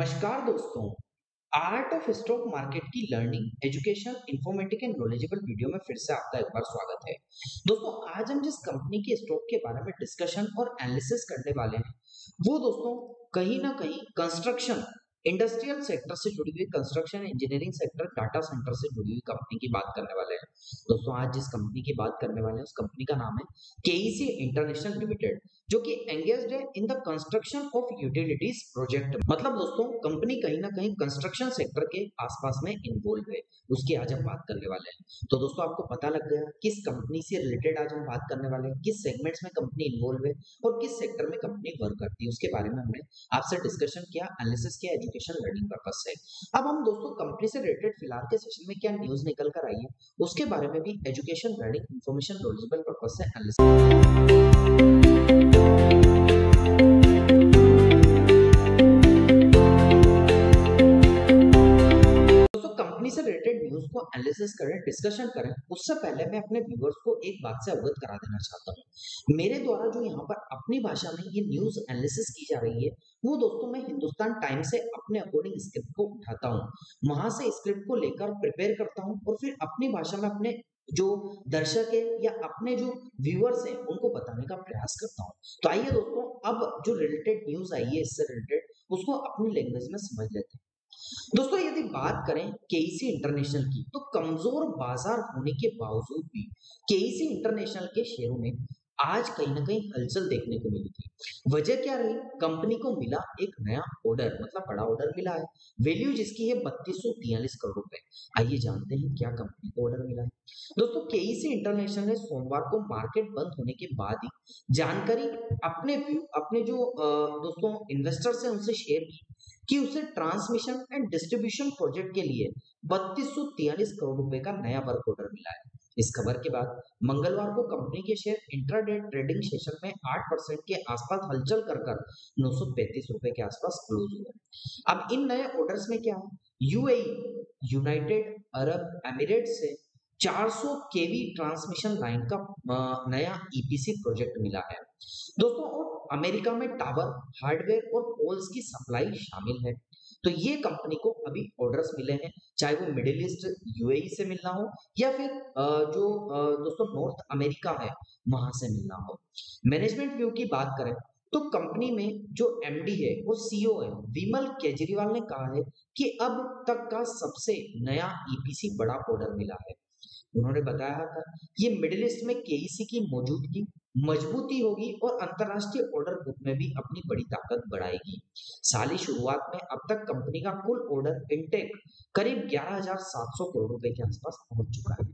नमस्कार दोस्तों। Art of stock market की learning education informative and knowledgeable video में फिर से आपका एक बार स्वागत है। दोस्तों, आज हम जिस कंपनी के स्टॉक के बारे में डिस्कशन और एनालिसिस करने वाले हैं वो दोस्तों कहीं ना कहीं कंस्ट्रक्शन इंडस्ट्रियल सेक्टर से जुड़ी हुई, construction engineering sector, data centre से जुड़ी हुई कंपनी की बात करने वाले हैं। दोस्तों, आज जिस कंपनी की बात करने वाले हैं उस कंपनी का नाम है केईसी इंटरनेशनल लिमिटेड, जो कि एंगेज्ड है in the construction of utilities project. मतलब दोस्तों, कंपनी कहीं ना कहीं कंस्ट्रक्शन सेक्टर के आसपास में इन्वॉल्व है, उसकी आज हम बात करने वाले हैं। तो दोस्तों, आपको पता लग गया किस कंपनी से रिलेटेड आज हम बात करने वाले हैं, किस सेगमेंट्स में कंपनी इन्वॉल्व है और किस सेक्टर में कंपनी वर्क करती है, उसके बारे में हमने आपसे डिस्कशन किया, एनालिसिस किया, एजुकेशन लर्निंग पर्पस से। अब हम दोस्तों कंपनी से रिलेटेड फिलहाल के सेशन में क्या न्यूज निकल कर आई है उसके बारे में भी education learning information knowledgeable purpose से एनालिसिस। कंपनी से रिलेटेड न्यूज को एनालिसिस करें, डिस्कशन करें, उससे पहले मैं अपने व्यूअर्स को एक बात से अवगत करा देना चाहता हूँ। मेरे द्वारा जो यहाँ पर अपनी भाषा में ये न्यूज एनालिसिस की जा रही है वो दोस्तों मैं हिंदुस्तान टाइम्स से अपने अकॉर्डिंग स्क्रिप्ट को उठाता हूँ, वहां से स्क्रिप्ट को लेकर प्रिपेयर करता हूँ और फिर अपनी भाषा में अपने जो दर्शक है या अपने जो व्यूअर्स हैं उनको बताने का प्रयास करता हूँ। तो आइए दोस्तों, अब जो रिलेटेड न्यूज आई है इससे रिलेटेड उसको अपनी लैंग्वेज में समझ लेते हैं। दोस्तों, यदि बात करें केईसी इंटरनेशनल की तो कमजोर बाजार होने के बावजूद भी केईसी इंटरनेशनल के शेयरों में आज कहीं ना कहीं हलचल देखने को मिली थी। वजह क्या रही? कंपनी को मिला एक नया ऑर्डर, मतलब बड़ा ऑर्डर मिला है, वैल्यू जिसकी है 3243 करोड़ रुपए। आइए जानते हैं क्या कंपनी को ऑर्डर मिला है। दोस्तों, केईसी इंटरनेशनल ने सोमवार को मार्केट बंद होने के बाद ही जानकारी अपने जो दोस्तों इन्वेस्टर्स हैं उनसे शेयर की कि उसे ट्रांसमिशन एंड डिस्ट्रीब्यूशन प्रोजेक्ट के लिए 3243 करोड़ रुपए का नया वर्क ऑर्डर मिला है। इस खबर के बाद मंगलवार को कंपनी के शेयर इंट्राडे ट्रेडिंग सेशन में 8% के आसपास हलचल कर 935 रुपए के आसपास क्लोज हुए। अब इन नए ऑर्डर्स में क्या है? यूएई यूनाइटेड अरब एमिरेट से 400 केवी ट्रांसमिशन लाइन का नया ईपीसी प्रोजेक्ट मिला है दोस्तों, और अमेरिका में टावर, हार्डवेयर और पोल्स की सप्लाई शामिल है। तो ये कंपनी को अभी ऑर्डर्स मिले हैं, चाहे वो मिडिल ईस्ट यूएई से मिलना हो या फिर जो दोस्तों नॉर्थ अमेरिका है वहां से मिलना हो। मैनेजमेंट व्यू की बात करें तो कंपनी में जो एमडी है वो सीईओ है विमल केजरीवाल ने कहा है कि अब तक का सबसे नया ईपीसी बड़ा ऑर्डर मिला है। उन्होंने बताया था ये मिडिल ईस्ट में केईसी की मौजूदगी मजबूती होगी और अंतरराष्ट्रीय ऑर्डर बुक में भी अपनी बड़ी ताकत बढ़ाएगी। साल की शुरुआत में अब तक कंपनी का कुल ऑर्डर इनटेक करीब 11,700 करोड़ रुपए के आसपास पहुंच चुका है।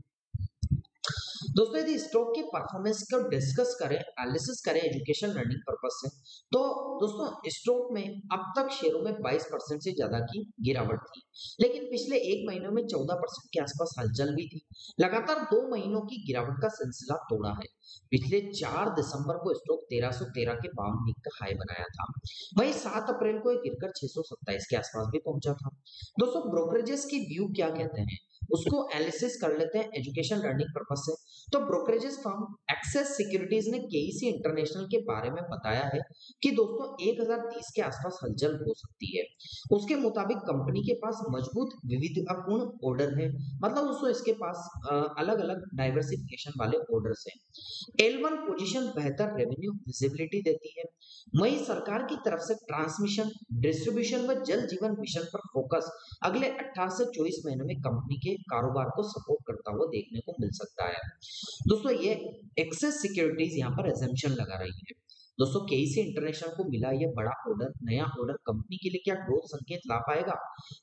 दोस्तों, यदि स्टॉक के परफॉर्मेंस को डिस्कस करें, एनालिसिस करें एजुकेशन लर्निंग पर्पस से, तो दोस्तों स्टॉक में अब तक शेयरों में 22% से ज्यादा की गिरावट थी, लेकिन पिछले एक महीनों में 14% के आसपास हलचल भी थी। लगातार 2 महीनों की गिरावट का सिलसिला तोड़ा है। पिछले 4 दिसंबर को स्टॉक 1313 के 52 का हाई बनाया था। वहीं 7 अप्रैल को ये गिरकर 627 के आसपास भी पहुंचा था। दोस्तों, ब्रोकरेजेस की व्यू क्या कहते हैं उसको एनालिसिस कर लेते हैं एजुकेशन लर्निंग पर्पस से। तो ब्रोकरेजेस फर्म एक्सेस सिक्योरिटीज ने केईसी इंटरनेशनल के बारे में बताया है कि दोस्तों 1030 के आसपास हलचल हो सकती है। उसके मुताबिक कंपनी के पास मजबूत विविधतापूर्ण ऑर्डर है, मतलब दोस्तों इसके पास अलग अलग डाइवर्सिफिकेशन वाले ऑर्डर्स हैं। L1 पोजीशन बेहतर रेवेन्यू विजिबिलिटी देती है। वहीं सरकार की तरफ से ट्रांसमिशन, डिस्ट्रीब्यूशन व जल जीवन मिशन पर फोकस अगले 18 से 24 महीनों में कंपनी के कारोबार को सपोर्ट करता हुआ देखने को मिल सकता है। दोस्तों, ये एक्सेस सिक्योरिटीज यहाँ पर एजम्पशन लगा रही है। दोस्तों, केईसी इंटरनेशनल को मिला यह बड़ा ऑर्डर, नया ऑर्डर कंपनी के लिए क्या ग्रोथ संकेत ला पाएगा?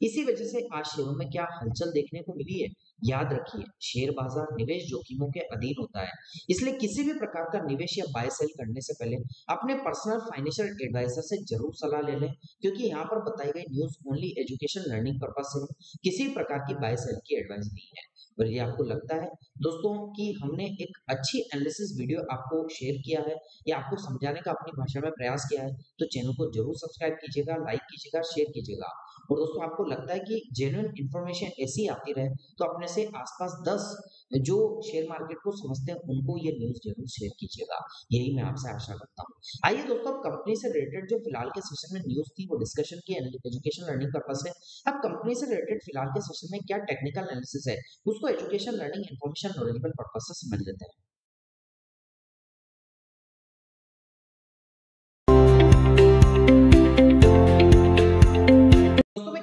इसी वजह से आज शेयरों में क्या हलचल देखने को मिली है। याद रखिए, शेयर बाजार निवेश जोखिमों के अधीन होता है, इसलिए किसी भी प्रकार का निवेश या बाय सेल करने से पहले अपने पर्सनल फाइनेंशियल एडवाइजर से जरूर सलाह ले लें, क्योंकि यहाँ पर बताई गई news only education learning purpose से है, किसी प्रकार की बाय सेल की एडवाइस नहीं है। और यदि आपको लगता है दोस्तों कि हमने एक अच्छी एनालिसिस वीडियो आपको शेयर किया है या आपको समझाने का अपनी भाषा में प्रयास किया है, तो चैनल को जरूर सब्सक्राइब कीजिएगा, लाइक कीजिएगा, शेयर कीजिएगा। और दोस्तों, आपको लगता है कि जेन्युइन इन्फॉर्मेशन ऐसी आती रहे तो अपने में से आसपास 10 जो शेयर मार्केट को समझते हैं उनको ये न्यूज़ जरूर शेयर कीजिएगा, यही मैं आपसे आशा करता हूँ। आइए दोस्तों, अब कंपनी से रिलेटेड जो फिलहाल के सेशन में न्यूज़ थी वो डिस्कशन की एजुकेशन लर्निंग पर्पस से। अब कंपनी से रिलेटेड फिलहाल के सेशन में क्या टेक्निकल एनालिसिस है उसको education learning information knowledgeable purpose से समझ लेते हैं।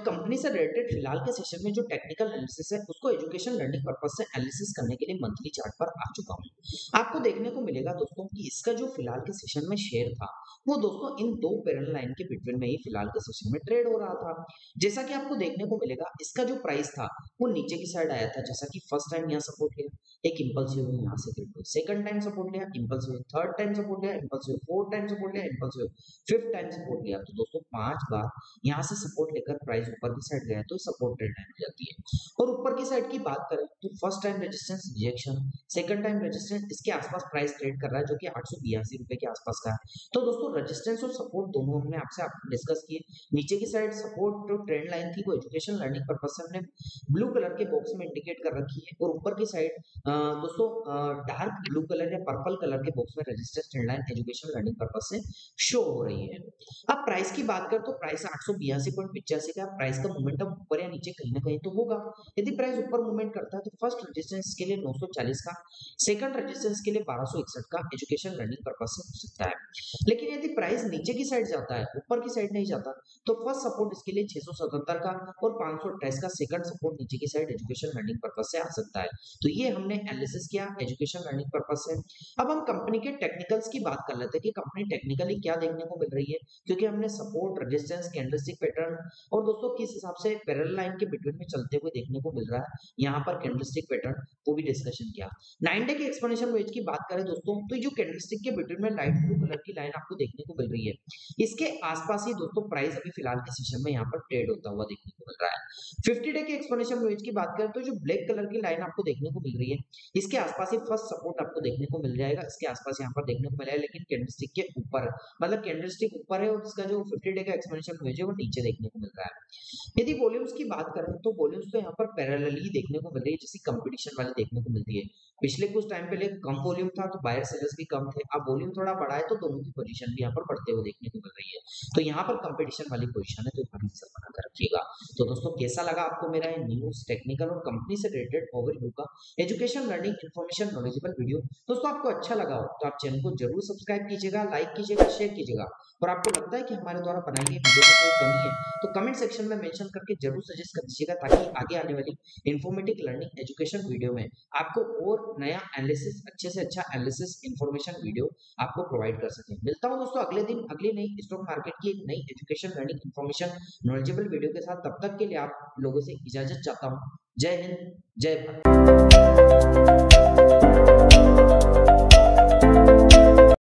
कंपनी से रिलेटेड फिलहाल के सेशन में जो टेक्निकल एनालिसिस है उसको एजुकेशन लर्निंग पर्पस से एनालिसिस करने के लिए मंथली चार्ट पर आ चुका हूँ। आपको देखने को मिलेगा दोस्तों कि इसका जो फिलहाल के सेशन में शेयर था वो दोस्तों इन दो पैरेलल लाइन के बिटवीन में ही फिलहाल के सेशन में ट्रेड हो रहा था। जैसा कि आपको देखने को मिलेगा इसका जो प्राइस था वो नीचे की साइड आया था, जैसा कि फर्स्ट टाइम यहाँ सपोर्ट लिया, एक इंपल्सिव यहाँ से गिर गई, सेकंड टाइम सपोर्ट लिया, इंपल्सिव, थर्ड टाइम सपोर्ट लिया, इंपल्सिव, फोर्थ टाइम सपोर्ट लिया, इंपल्सिव, फिफ्थ टाइम सपोर्ट लिया। तो दोस्तों 5 बार यहाँ से सपोर्ट लेकर प्राइस ऊपर की साइड गया तो सपोर्ट ट्रेड लाइन हो जाती है। और ऊपर की साइड की बात करें तो first time resistance rejection, second time resistance, इसके आसपास प्राइस ट्रेड कर रहा है जो कि 882 रुपए के आसपास का है। तो दोस्तों रेजिस्टेंस और सपोर्ट दोनों हमने आपसे डिस्कस किए। नीचे की साइड सपोर्ट जो ट्रेंड लाइन थी वो एजुकेशन लर्निंग पर्पस से हमने ब्लू कलर के बॉक्स में इंडिकेट कर रखी है, और ऊपर की साइड दोस्तों डार्क ब्लू कलर या पर्पल कलर के बॉक्स में resistance trend line education learning purpose से शो हो रही है। अब प्राइस की बात करें तो प्राइस 882.85 का प्राइस का मोमेंटम ऊपर या नीचे कहीं ना कहीं तो होगा। यदि प्राइस ऊपर मूवमेंट करता है तो फर्स्ट रेजिस्टेंस के लिए 940 का, सेकंड रेजिस्टेंस के लिए 1261 का एजुकेशन लर्निंग पर्पस से हो सकता है। लेकिन यदि प्राइस नीचे की साइड जाता है, ऊपर की साइड नहीं जाता, तो फर्स्ट सपोर्ट इसके लिए 677 का और 528 का सेकंड सपोर्ट नीचे की साइड एजुकेशन लर्निंग पर्पस से आ सकता है। तो ये हमने एनालिसिस किया एजुकेशन लर्निंग पर्पस से। अब हम कंपनी के टेक्निकल्स की बात कर लेते हैं कि कंपनी टेक्निकली क्या देखने को मिल रही है, क्योंकि हमने सपोर्ट, रेजिस्टेंस, कैंडलस्टिक पैटर्न और दोस्तों किस हिसाब से पैरेलल लाइन के बिटवीन में चलते हुए देखने को मिल रहा है यहाँ पर कैंडलस्टिक पैटर्न, वो भी डिस्कशन किया। 9 डे के एक्सपोनेंशियल वेज की बात करें दोस्तों तो जो कैंडलस्टिक के बिटवीन में लाइट ब्लू कलर की लाइन आपको देखने को मिल रही है, इसके आसपास ही दोस्तों प्राइस अभी फिलहाल के सेशन में यहाँ पर ट्रेड होता हुआ देखने को मिल रहा है। 50 डे के एक्सपोनेंशियल वेज की बात करें तो जो ब्लैक कलर की लाइन आपको देखने को मिल रही है, इसके आसपास ही फर्स्ट सपोर्ट आपको देखने को मिल जाएगा, इसके आसपास यहाँ पर देखने को मिलेगा, लेकिन कैंडलस्टिक के ऊपर, मतलब कैंडलस्टिक ऊपर है और इसका जो 50 डे का एक्सपोनेंशियल वेज है वो नीचे देखने को मिल रहा है। यदि वॉल्यूम्स की बात करें तो वॉल्यूम्स तो यहाँ पर पैरेलली देखने को मिल रही है, जैसी कंपटीशन वाली देखने को मिलती है। पिछले कुछ टाइम पहले कम वॉल्यूम था तो बायर सेलर्स भी कम थे, अब वॉल्यूम थोड़ा बढ़ा है तो दोनों की पोजीशन भी यहाँ पर बढ़ते हुए देखने को मिल रही है। तो यहाँ पर कंपटीशन वाली पोजीशन है, तो इसका बनाकर रखिएगा। तो दोस्तों कैसा लगा आपको मेरा ये न्यूज, टेक्निकल और कंपनी से रिलेटेड ओवरव्यू का education, learning, information, knowledgeable video? दोस्तों आपको अच्छा लगा हो तो आप चैनल को जरूर सब्सक्राइब कीजिएगा, लाइक कीजिएगा, शेयर कीजिएगा। और आपको लगता है कि हमारे द्वारा बनाई गई वीडियो में कोई कमी है तो कमेंट सेक्शन में मेंशन करके जरूर सजेस्ट कर दीजिएगा, ताकि आगे आने वाली इन्फॉर्मेटिव, लर्निंग, एजुकेशन वीडियो में आपको और नया एनालिसिस, अच्छे से अच्छा एनालिसिस, इन्फॉर्मेशन वीडियो आपको प्रोवाइड कर सके। मिलता हूं दोस्तों अगले दिन अगली नई स्टॉक मार्केट की एक नई education, learning, information, knowledgeable video के साथ। तब तक के लिए आप लोगों से इजाजत चाहता हूं। जय हिंद, जय भारत।